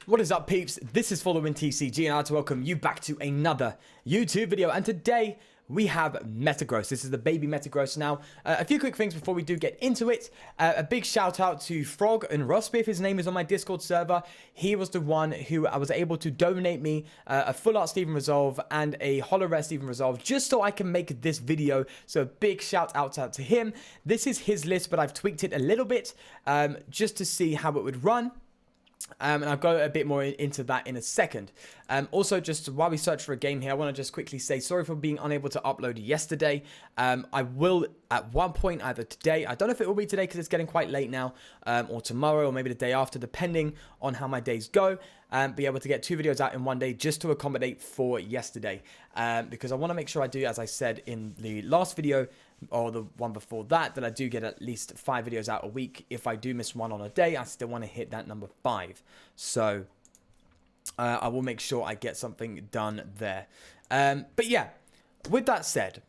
What is up, peeps? This is Following TCG, and I'd like to welcome you back to another YouTube video. And today we have Metagross. This is the baby Metagross now. A few quick things before we do get into it. A big shout out to Frog and Rossbeef. His name is on my Discord server. He was the one who I was able to donate me a full art Steven Resolve and a Holo Rare Steven Resolve just so I can make this video. So big shout out to him. This is his list, but I've tweaked it a little bit just to see how it would run. And I'll go a bit more into that in a second. Also, just while we search for a game here, I want to just quickly say sorry for being unable to upload yesterday. I will at one point, either today, I don't know if it will be today because it's getting quite late now, or tomorrow, or maybe the day after, depending on how my days go, be able to get 2 videos out in one day just to accommodate for yesterday. Because I want to make sure I do, as I said in the last video, or the one before that, that I do get at least 5 videos out a week. If I do miss one on a day, I still want to hit that number 5. So I will make sure I get something done there. But yeah, with that said,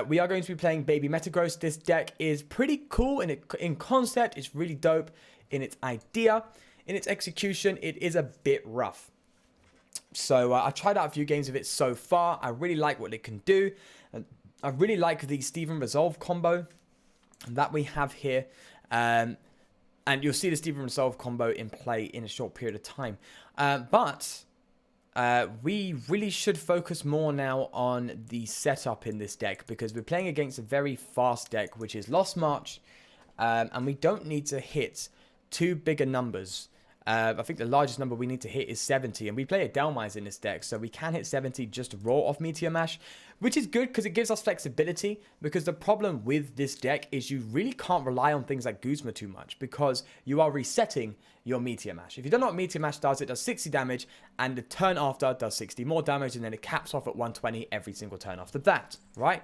we are going to be playing Baby Metagross. This deck is pretty cool in concept. It's really dope in its idea. In its execution, it is a bit rough. So I've tried out a few games of it so far. I really like what it can do. I really like the Steven Resolve combo that we have here. And you'll see the Steven Resolve combo in play in a short period of time. But we really should focus more now on the setup in this deck, because we're playing against a very fast deck, which is Lost March. And we don't need to hit too bigger numbers. I think the largest number we need to hit is 70, and we play a Delmise in this deck, so we can hit 70 just raw off Meteor Mash, which is good because it gives us flexibility. Because the problem with this deck is you really can't rely on things like Guzma too much, because you are resetting your Meteor Mash. If you don't know what Meteor Mash does, it does 60 damage, and the turn after does 60 more damage, and then it caps off at 120 every single turn after that, right?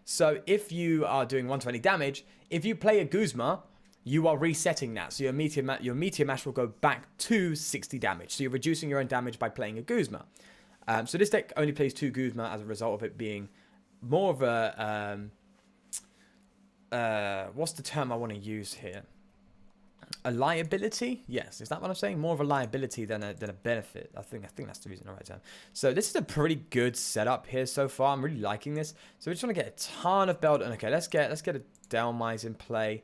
So if you are doing 120 damage, if you play a Guzma, you are resetting that. So your Meteor Mash will go back to 60 damage. So you're reducing your own damage by playing a Guzma. So this deck only plays 2 Guzma as a result of it being more of a... what's the term I want to use here? A liability? Yes, is that what I'm saying? More of a liability than a benefit. I think that's the reason, the right term. So this is a pretty good setup here so far. I'm really liking this. So we just want to get a ton of Beldon. Okay, let's get a Delmise in play.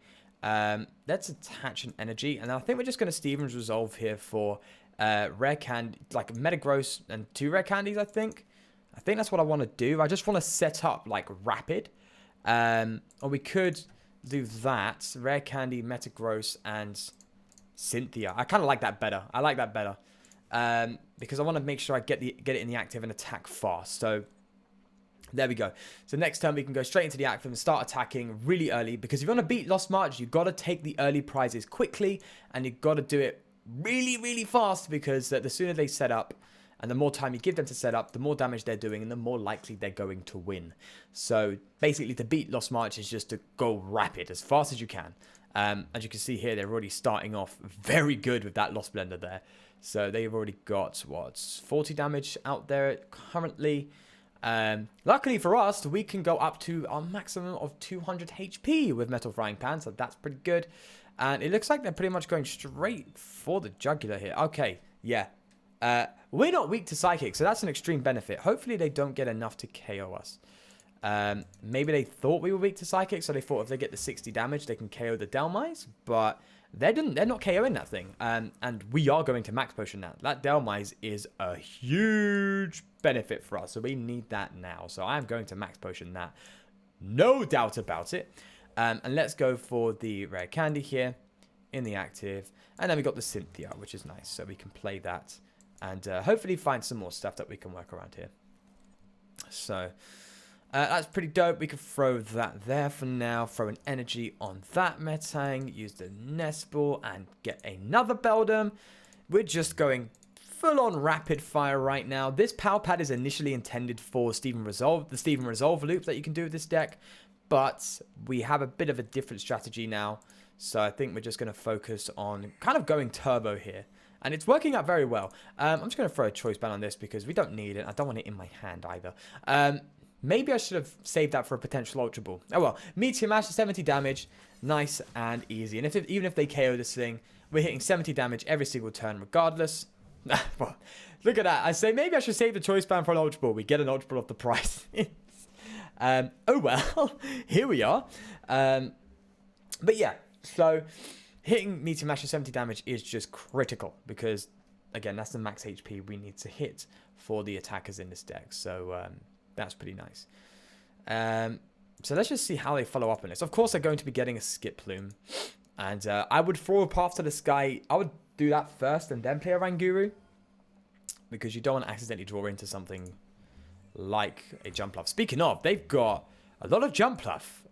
Let's attach an energy, and I think we're just going to Steven's Resolve here for rare candy, like Metagross and 2 rare candies. I think that's what I want to do. I just want to set up like rapid, or we could do that: rare candy, Metagross, and Cynthia. I kind of like that better. I like that better because I want to make sure I get it in the active and attack fast. So there we go. So next turn we can go straight into the active and start attacking really early, because if you want to beat Lost March, you've got to take the early prizes quickly, and you've got to do it really, really fast, because the sooner they set up and the more time you give them to set up, the more damage they're doing and the more likely they're going to win. So basically, to beat Lost March is just to go rapid as fast as you can. As you can see here, they're already starting off very good with that Lost Blender there. So they've already got, what, 40 damage out there currently. Luckily for us, we can go up to our maximum of 200 HP with Metal Frying Pan, so that's pretty good. And it looks like they're pretty much going straight for the jugular here. Okay, yeah. We're not weak to Psychic, so that's an extreme benefit. Hopefully they don't get enough to KO us. Maybe they thought we were weak to Psychic, so they thought if they get the 60 damage, they can KO the Delmise, but they're not KOing that thing. And we are going to Max Potion now. That Delmise is a huge benefit for us, so we need that now. So I'm going to Max Potion that, no doubt about it. And let's go for the rare candy here in the active, and then we got the Cynthia, which is nice, so we can play that and hopefully find some more stuff that we can work around here. So that's pretty dope. We could throw that there for now, throw an energy on that Metang, use the Nest Ball and get another Beldum. We're just going full-on rapid fire right now. This Power Pad is initially intended for Steven Resolve, the Steven Resolve loop that you can do with this deck, but we have a bit of a different strategy now. So I think we're just going to focus on kind of going turbo here. And it's working out very well. I'm just going to throw a choice ban on this because we don't need it. I don't want it in my hand either. Maybe I should have saved that for a potential Ultra Ball. Oh well, Meteor Mash, 70 damage. Nice and easy. And even if they KO this thing, we're hitting 70 damage every single turn regardless. Well, look at that. I say maybe I should save the choice band for an Ultra Ball. We get an Ultra Ball off the price. Oh well, here we are. But yeah, so hitting Meteor Mash at 70 damage is just critical because, again, that's the max HP we need to hit for the attackers in this deck. So that's pretty nice. So let's just see how they follow up on this. Of course, they're going to be getting a Skip Plume. And I would throw a Path to the Sky. I would do that first and then play a Ranguru, because you don't want to accidentally draw into something like a Jumpluff. Speaking of, they've got a lot of Jumpluff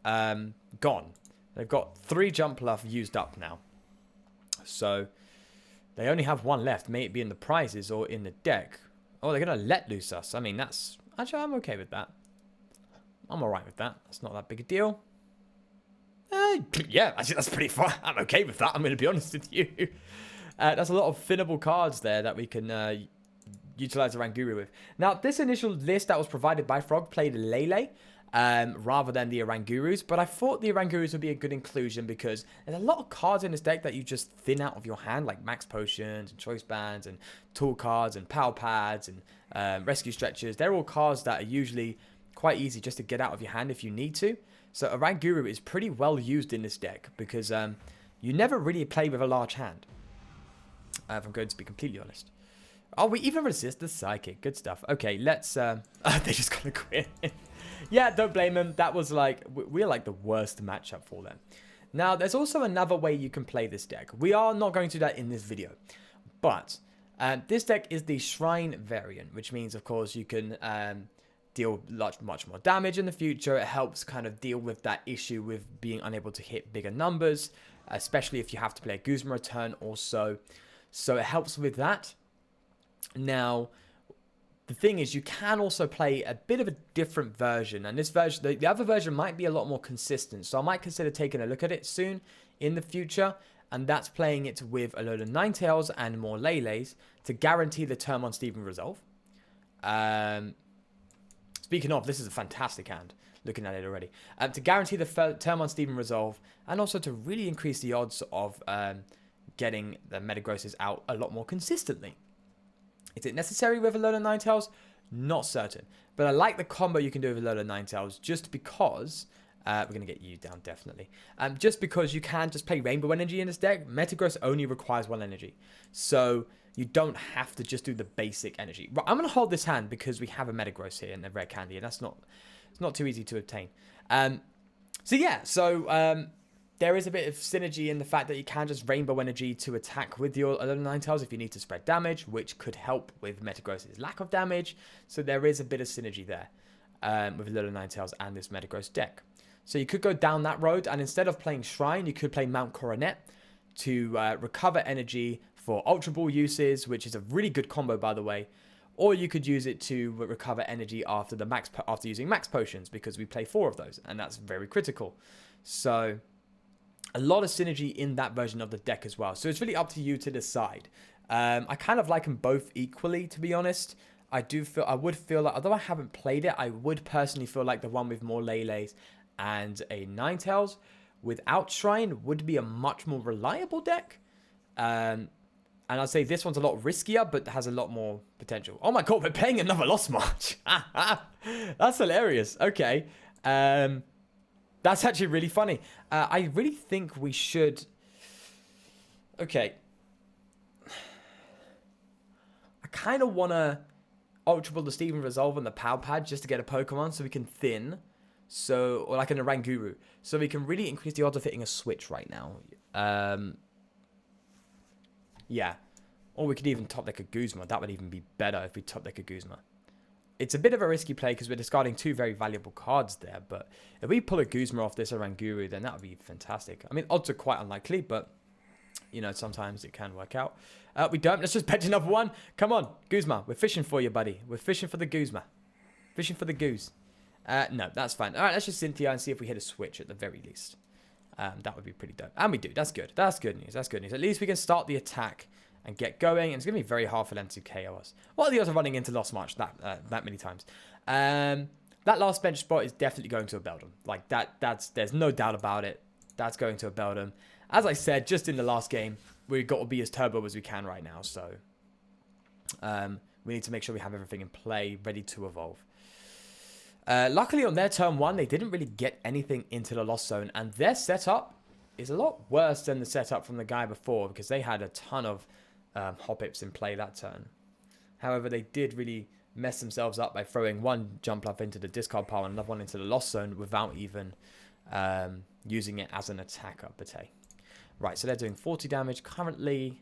gone. They've got 3 Jumpluff used up now. So they only have 1 left. May it be in the prizes or in the deck. Oh, they're going to let loose us. I mean, that's... Actually, I'm okay with that. I'm alright with that. That's not that big a deal. Yeah, actually, that's pretty fun. I'm okay with that. I'm going to be honest with you. That's a lot of finnable cards there that we can utilize the Ranguru with. Now, this initial list that was provided by Frog played Lele rather than the Orangurus, but I thought the Orangurus would be a good inclusion because there's a lot of cards in this deck that you just thin out of your hand, like Max Potions and Choice Bands and Tool cards and Power Pads and Rescue Stretchers. They're all cards that are usually quite easy just to get out of your hand if you need to. So Oranguru is pretty well used in this deck because you never really play with a large hand, if I'm going to be completely honest. Oh, we even resist the Psychic. Good stuff. Okay, let's... they're just going to quit. Yeah, don't blame them. That was like... We're like the worst matchup for them. Now, there's also another way you can play this deck. We are not going to do that in this video. But this deck is the Shrine variant, which means, of course, you can... deal much more damage in the future. It helps kind of deal with that issue with being unable to hit bigger numbers, especially if you have to play a Guzma turn also. So it helps with that. Now, the thing is, you can also play a bit of a different version, and this version, the other version might be a lot more consistent. So I might consider taking a look at it soon in the future, and that's playing it with a load of Ninetales and more Leles to guarantee the turn on Steven Resolve. Speaking of, this is a fantastic hand, looking at it already. To guarantee the turn on Steven Resolve, and also to really increase the odds of getting the Metagrosses out a lot more consistently. Is it necessary with a load of Ninetales? Not certain. But I like the combo you can do with a load of Ninetales just because... we're going to get you down, definitely. Just because you can just play Rainbow Energy in this deck. Metagross only requires 1 energy. So... you don't have to just do the basic energy. Right, I'm going to hold this hand because we have a Metagross here and a Red Candy, and it's not too easy to obtain. There is a bit of synergy in the fact that you can just Rainbow Energy to attack with your other Ninetales if you need to spread damage, which could help with Metagross's lack of damage. So there is a bit of synergy there with Little Ninetales and this Metagross deck. So you could go down that road, and instead of playing Shrine, you could play Mount Coronet to recover energy for Ultra Ball uses, which is a really good combo, by the way. Or you could use it to recover energy after using Max Potions, because we play 4 of those, and that's very critical. So a lot of synergy in that version of the deck as well. So it's really up to you to decide. I kind of like them both equally, to be honest. I would feel like, although I haven't played it, I would personally feel like the one with more Leles and a Ninetales without Shrine would be a much more reliable deck. And I'd say this one's a lot riskier, but has a lot more potential. Oh my god, we're playing another Lost March. That's hilarious. Okay. That's actually really funny. I really think we should... Okay. I kind of want to Ultra Ball the Steven Resolve on the Power Pad just to get a Pokemon so we can thin. Or like an Oranguru. So we can really increase the odds of hitting a switch right now. Yeah. Or we could even top deck a Guzma. That would even be better if we top deck a Guzma. It's a bit of a risky play because we're discarding 2 very valuable cards there. But if we pull a Guzma off this Oranguru, then that would be fantastic. I mean, odds are quite unlikely, but, you know, sometimes it can work out. We don't. Let's just bench another one. Come on, Guzma. We're fishing for you, buddy. We're fishing for the Guzma. Fishing for the goose. No, that's fine. All right, let's just Cynthia and see if we hit a switch at the very least. That would be pretty dope. And we do. That's good. That's good news. That's good news. At least we can start the attack and get going. And it's going to be very hard for them to KO us. What are the odds of running into Lost March that many times? That last bench spot is definitely going to a Beldum. Like, there's no doubt about it. That's going to a Beldum. As I said, just in the last game, we've got to be as turbo as we can right now. So, We need to make sure we have everything in play, ready to evolve. Luckily, on their turn 1, they didn't really get anything into the Lost Zone. And their setup is a lot worse than the setup from the guy before, because they had a ton of Hoppips in play that turn. However, they did really mess themselves up by throwing one jump up into the discard pile and another one into the Lost Zone without even using it as an attacker, Bate. Right, so they're doing 40 damage currently.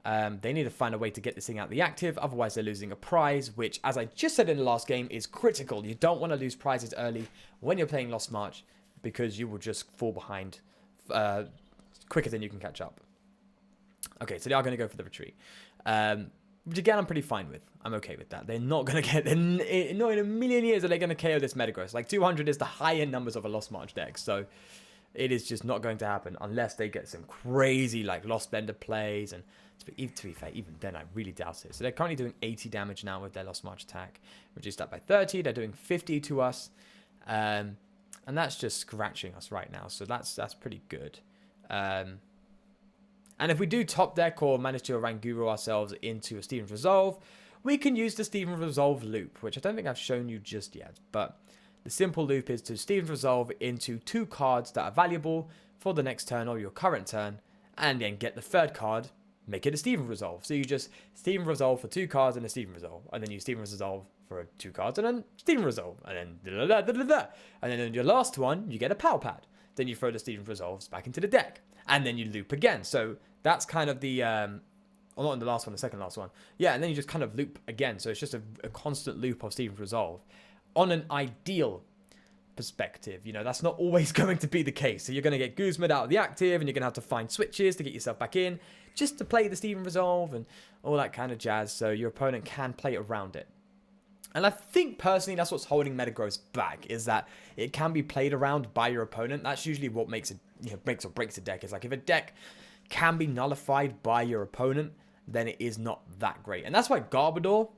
They need to find a way to get this thing out of the active, otherwise they're losing a prize, which, as I just said in the last game, is critical. You don't want to lose prizes early when you're playing Lost March, because you will just fall behind quicker than you can catch up. Okay, so they are going to go for the retreat. Which again, I'm pretty fine with. I'm okay with that. They're not going to get... Not in a million years are they going to KO this Metagross. Like, 200 is the high-end numbers of a Lost March deck, so it is just not going to happen unless they get some crazy, like, Lost Blender plays. And to be fair, even then, I really doubt it. So they're currently doing 80 damage now with their Lost March attack. Reduced that by 30. They're doing 50 to us. And that's just scratching us right now. So that's pretty good. And if we do top deck or manage to Oranguru ourselves into a Steven's Resolve, we can use the Steven's Resolve loop, which I don't think I've shown you just yet. But the simple loop is to Steven's Resolve into 2 cards that are valuable for the next turn or your current turn, and then get the third card, make it a Steven's Resolve. So you just Steven's Resolve for 2 cards and a Steven's Resolve, and then you Steven's Resolve for 2 cards and then Steven's Resolve, and then and then in your last one, you get a Power Pad. Then you throw the Steven's Resolves back into the deck, and then you loop again. So that's kind of the, or not in the last one, the second last one. Yeah, and then you just kind of loop again. So it's just a constant loop of Steven's Resolve. On an ideal perspective, you know, that's not always going to be the case. So you're going to get Guzman out of the active, and you're going to have to find switches to get yourself back in, just to play the Steven's Resolve and all that kind of jazz. So your opponent can play around it. And I think, personally, that's what's holding Metagross back, is that it can be played around by your opponent. That's usually what makes it, makes or breaks a deck. Is like, if a deck can be nullified by your opponent, then it is not that great. And that's why Garbodor,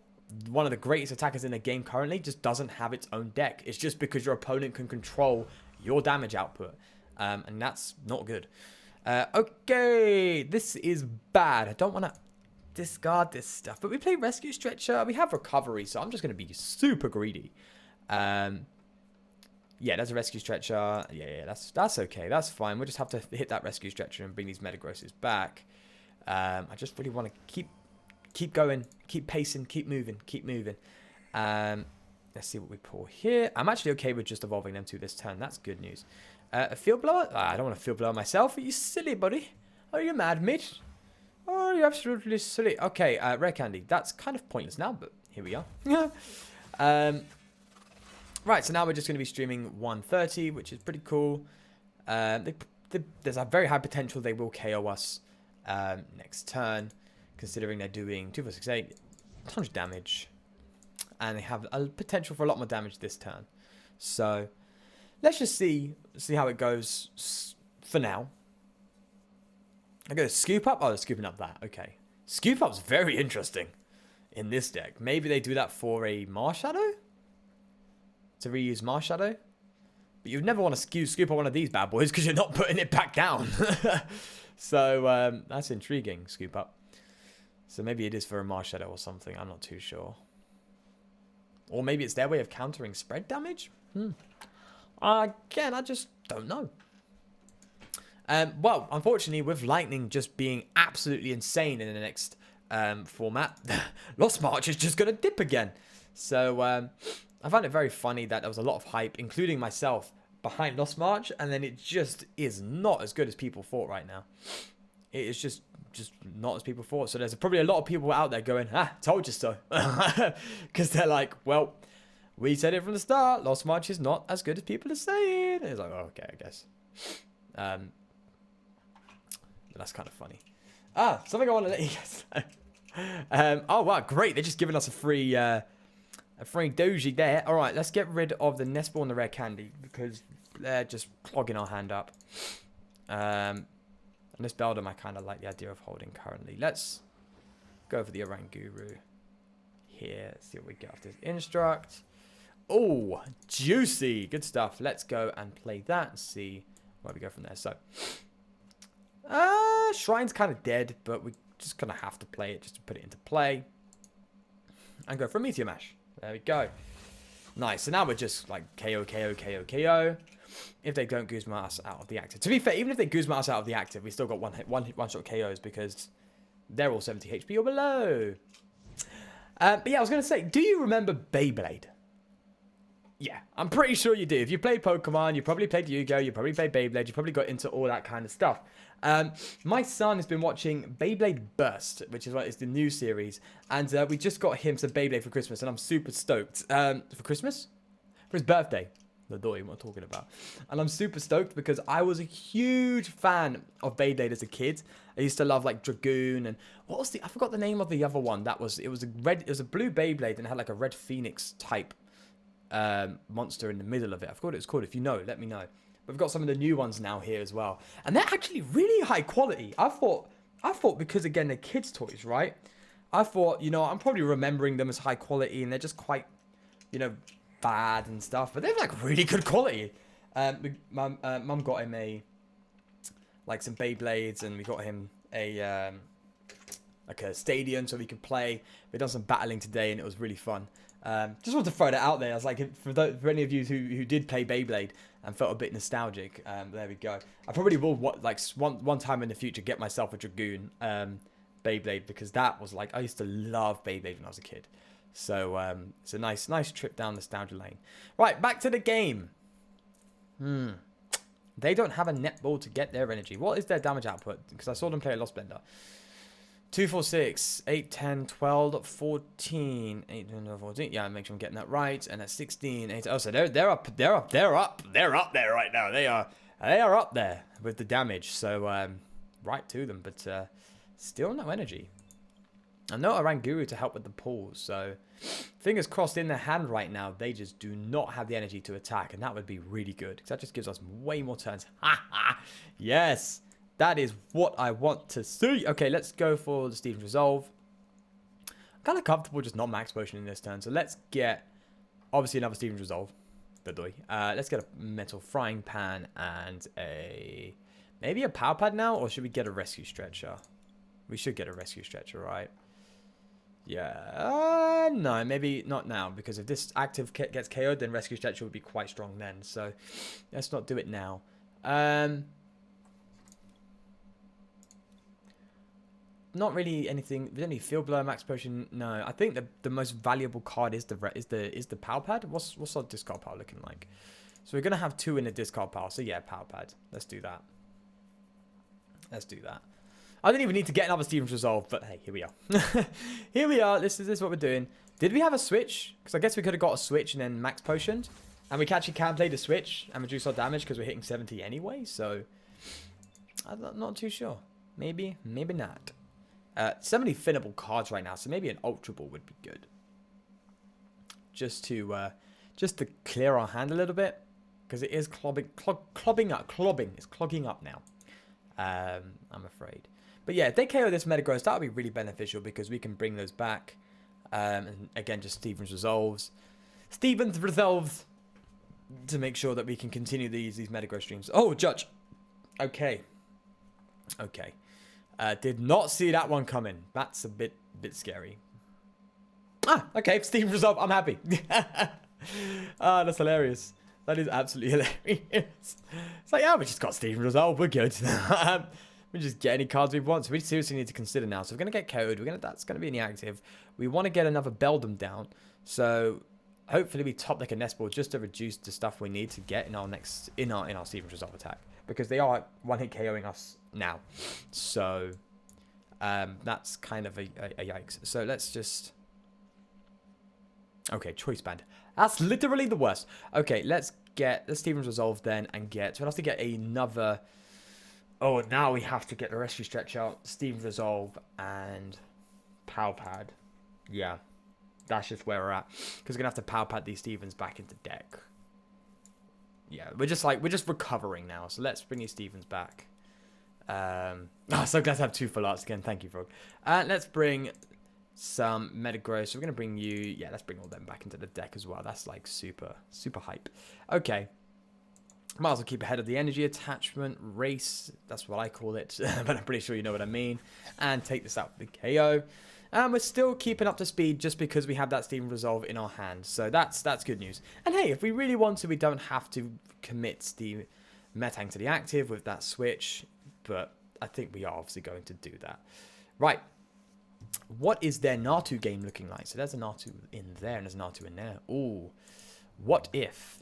one of the greatest attackers in the game currently, just doesn't have its own deck. It's just because your opponent can control your damage output. And that's not good. Okay, this is bad. I don't want to discard this stuff, but we play Rescue Stretcher. We have Recovery, so I'm just going to be super greedy. Yeah, there's a Rescue Stretcher. Yeah, that's okay. That's fine. We'll just have to hit that Rescue Stretcher and bring these Metagrosses back. I just really want to keep going, keep pacing, keep moving. Let's see what we pull here. I'm actually okay with just evolving them to this turn. That's good news. A Field Blower? I don't want a Field Blower myself. Are you silly, buddy? Are you mad, mate? Oh, you're absolutely silly. Okay, Rare Candy. That's kind of pointless now, but here we are. Right, so now we're just going to be streaming 130, which is pretty cool. There's a very high potential they will KO us next turn, considering they're doing 2, 4, 6, 8, 100 damage. And they have a potential for a lot more damage this turn. So let's just see how it goes for now. I go Scoop Up. Oh, they're scooping up that. Okay. Scoop Up's very interesting in this deck. Maybe they do that for a Marshadow? To reuse Marshadow? But you'd never want to scoop up one of these bad boys because you're not putting it back down. So, that's intriguing, Scoop Up. So maybe it is for a Marshadow or something. I'm not too sure. Or maybe it's their way of countering spread damage? Again, I just don't know. Well, unfortunately, with Lightning just being absolutely insane in the next format, Lost March is just going to dip again. So I found it very funny that there was a lot of hype, including myself, behind Lost March, and then it just is not as good as people thought right now. It is just not as people thought. So there's probably a lot of people out there going, told you so. Because they're like, well, we said it from the start. Lost March is not as good as people are saying. And it's like, oh, okay, I guess. That's kind of funny. Something I want to let you guys know. Oh, wow, great. They're just giving us a free doji there. All right, let's get rid of the Nest Ball and the Rare Candy because they're just clogging our hand up. And this Beldum I kind of like the idea of holding currently. Let's go for the Oranguru here. Let's see what we get after this Instruct. Oh, juicy. Good stuff. Let's go and play that and see where we go from there. So, Shrine's kind of dead, but we just kind of have to play it just to put it into play. And go for a Meteor Mash. There we go. Nice. So now we're just like KO, KO, KO, KO. If they don't Guzma us out of the active. To be fair, even if they Guzma us out of the active, we still got one shot KOs because they're all 70 HP or below. But yeah, I was going to say, do you remember Beyblade? Yeah, I'm pretty sure you do. If you played Pokemon, you probably played Yu-Gi-Oh!, you probably played Beyblade, you probably got into all that kind of stuff. My son has been watching Beyblade Burst, which is what is the new series, and we just got him some Beyblade for Christmas, and I'm super stoked. For Christmas? For his birthday. The doy, what I'm talking about. And I'm super stoked because I was a huge fan of Beyblade as a kid. I used to love like Dragoon and what was I forgot the name of the other one. It was a blue Beyblade and it had like a red Phoenix type monster in the middle of it. I forgot what it was called. If you know, let me know. But we've got some of the new ones now here as well. And they're actually really high quality. I thought because again they're kids' toys, right? I thought, you know, I'm probably remembering them as high quality and they're just quite, you know, bad and stuff, but they're like really good quality. Mum got him some Beyblades, and we got him like a stadium so we could play. We done some battling today, and it was really fun. Just wanted to throw that out there. I was like, for any of you who did play Beyblade and felt a bit nostalgic, there we go. I probably will one time in the future get myself a Dragoon Beyblade because that was like I used to love Beyblade when I was a kid. So it's a nice trip down nostalgia lane. Right, back to the game. They don't have a netball to get their energy. What is their damage output? Because I saw them play a Lost Blender. 2, 4, 6, 8, 10, 12, 14, 8, 10, 14. Yeah, make sure I'm getting that right. And at 16, 8. Oh, so they're up there right now. They are up there with the damage. So right to them, but still no energy. I know Oranguru to help with the pulls, so fingers crossed in their hand right now, they just do not have the energy to attack, and that would be really good, because that just gives us way more turns. Ha ha! Yes! That is what I want to see! Okay, let's go for the Steven's Resolve. I'm kind of comfortable just not max potion in this turn, so let's get, obviously, another Steven's Resolve. Let's get a Metal Frying Pan and maybe a Power Pad now, or should we get a Rescue Stretcher? We should get a Rescue Stretcher, right? Yeah, no, maybe not now, because if this active gets KO'd, then Rescue Stretcher would be quite strong then, so let's not do it now. Not really anything. There's only Field Blower, Max Potion. No, I think the most valuable card is the Power Pad. What's our discard pile looking like? So we're gonna have 2 in the discard pile. So yeah, Power Pad. Let's do that. I didn't even need to get another Steven's Resolve, but hey, here we are. Here we are. This is what we're doing. Did we have a switch? Because I guess we could have got a switch and then max potioned. And we actually can play the switch and reduce our damage because we're hitting 70 anyway. So, I'm not too sure. Maybe, maybe not. So many finnable cards right now, so maybe an Ultra Ball would be good. Just to clear our hand a little bit. Because it is clogging up now. I'm afraid. But yeah, if they KO this Metagross, that would be really beneficial because we can bring those back. And again, just Steven's Resolves to make sure that we can continue these Metagross streams. Oh, Judge. Okay. Did not see that one coming. That's a bit scary. Ah, okay. Steven's Resolve. I'm happy. Ah, that's hilarious. That is absolutely hilarious. It's like, yeah, we just got Steven's Resolve. We're good. We just get any cards we want. So we seriously need to consider now. So we're going to get code. That's going to be in the active. We want to get another Beldum down. So hopefully we top like a nest ball just to reduce the stuff we need to get in our Steven's Resolve attack. Because they are one-hit KOing us now. So that's kind of a yikes. So let's just... Okay, Choice Band. That's literally the worst. Okay, let's get the Steven's Resolve then and get... So we'll have to get another... Oh, now we have to get the Rescue Stretcher, Steven's Resolve, and Power Pad. Yeah, that's just where we're at. Because we're going to have to Power Pad these Stevens back into deck. Yeah, we're just recovering now. So let's bring these Stevens back. So glad to have 2 full arts again. Thank you, Frog. Let's bring some Metagross. So we're going to bring you... Yeah, let's bring all them back into the deck as well. That's like super hype. Okay. Might as well keep ahead of the energy attachment race. That's what I call it. But I'm pretty sure you know what I mean. And take this out for the KO. And we're still keeping up to speed just because we have that Steven Resolve in our hand. So that's good news. And hey, if we really want to, we don't have to commit the Metang to the active with that switch. But I think we are obviously going to do that. Right. What is their Natu game looking like? So there's a Natu in there and there's a Natu in there. Ooh. What if...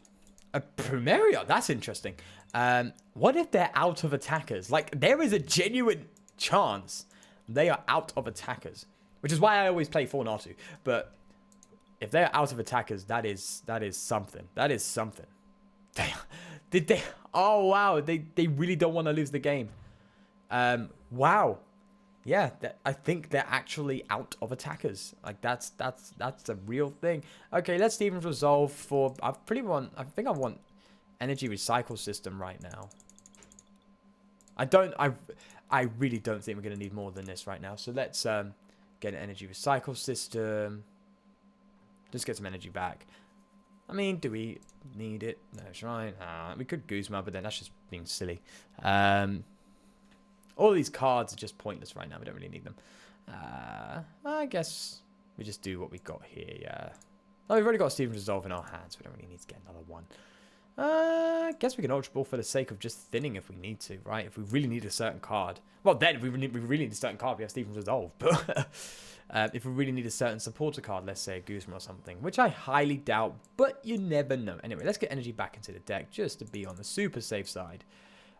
a Primaria? That's interesting. What if they're out of attackers? Like, there is a genuine chance they are out of attackers. Which is why I always play 4 Natu. But if they're out of attackers, that is something. That is something. Did they... oh, wow. They really don't want to lose the game. Wow. Yeah, I think they're actually out of attackers. Like, that's a real thing. Okay, let's Steven Resolve for... I think I want Energy Recycle System right now. I really don't think we're going to need more than this right now. So let's get an Energy Recycle System. Just get some energy back. I mean, do we need it? No, it's right. We could Guzma, but then that's just being silly. All these cards are just pointless right now. We don't really need them. I guess we just do what we've got here, yeah. Oh, we've already got Steven Resolve in our hands. We don't really need to get another one. I guess we can Ultra Ball for the sake of just thinning if we need to, right? If we really need a certain card. Well, then, if we really need a certain card, we have Steven Resolve. But if we really need a certain supporter card, let's say a Guzma or something, which I highly doubt, but you never know. Anyway, let's get energy back into the deck just to be on the super safe side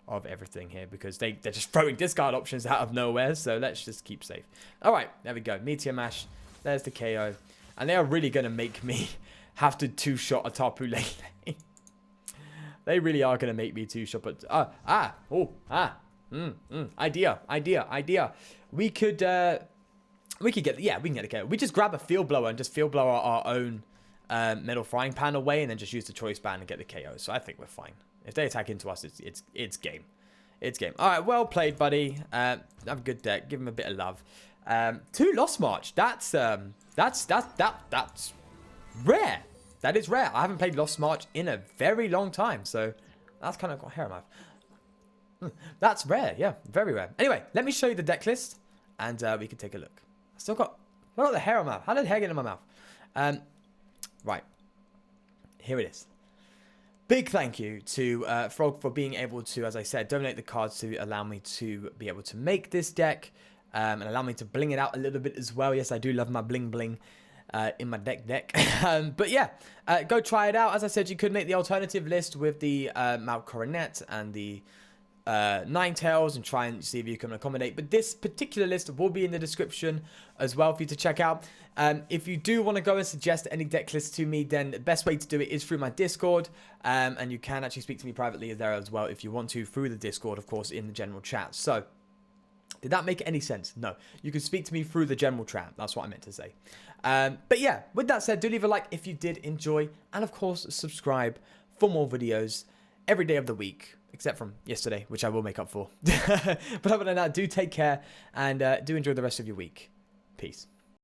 of everything here, because they're just throwing discard options out of nowhere, so let's just keep safe. Alright, there we go. Meteor Mash. There's the KO. And they are really going to make me have to two-shot a Tapu Lele. They really are going to make me two-shot, but... Idea. We could get... Yeah, we can get a KO. We just grab a Field Blower and just Field Blower our own Metal Frying Pan away, and then just use the Choice Band and get the KO. So I think we're fine. If they attack into us, it's game. It's game. All right, well played, buddy. Have a good deck. Give him a bit of love. 2 Lost March. That's rare. That is rare. I haven't played Lost March in a very long time, so that's kind of got hair in my mouth. That's rare. Yeah, very rare. Anyway, let me show you the deck list, and we can take a look. I still got the hair in my mouth. How did the hair get in my mouth? Right. Here it is. Big thank you to Frog for being able to, as I said, donate the cards to allow me to be able to make this deck and allow me to bling it out a little bit as well. Yes, I do love my bling bling in my deck. But yeah, go try it out. As I said, you could make the alternative list with the Mount Coronet and the Ninetales and try and see if you can accommodate. But this particular list will be in the description as well for you to check out. If you do want to go and suggest any deck lists to me, then the best way to do it is through my Discord. And you can actually speak to me privately there as well if you want to, through the Discord, of course, in the general chat. So, did that make any sense? No. You can speak to me through the general chat. That's what I meant to say. But yeah, with that said, do leave a like if you did enjoy. And of course, subscribe for more videos every day of the week. Except from yesterday, which I will make up for. But other than that, do take care and do enjoy the rest of your week. Peace.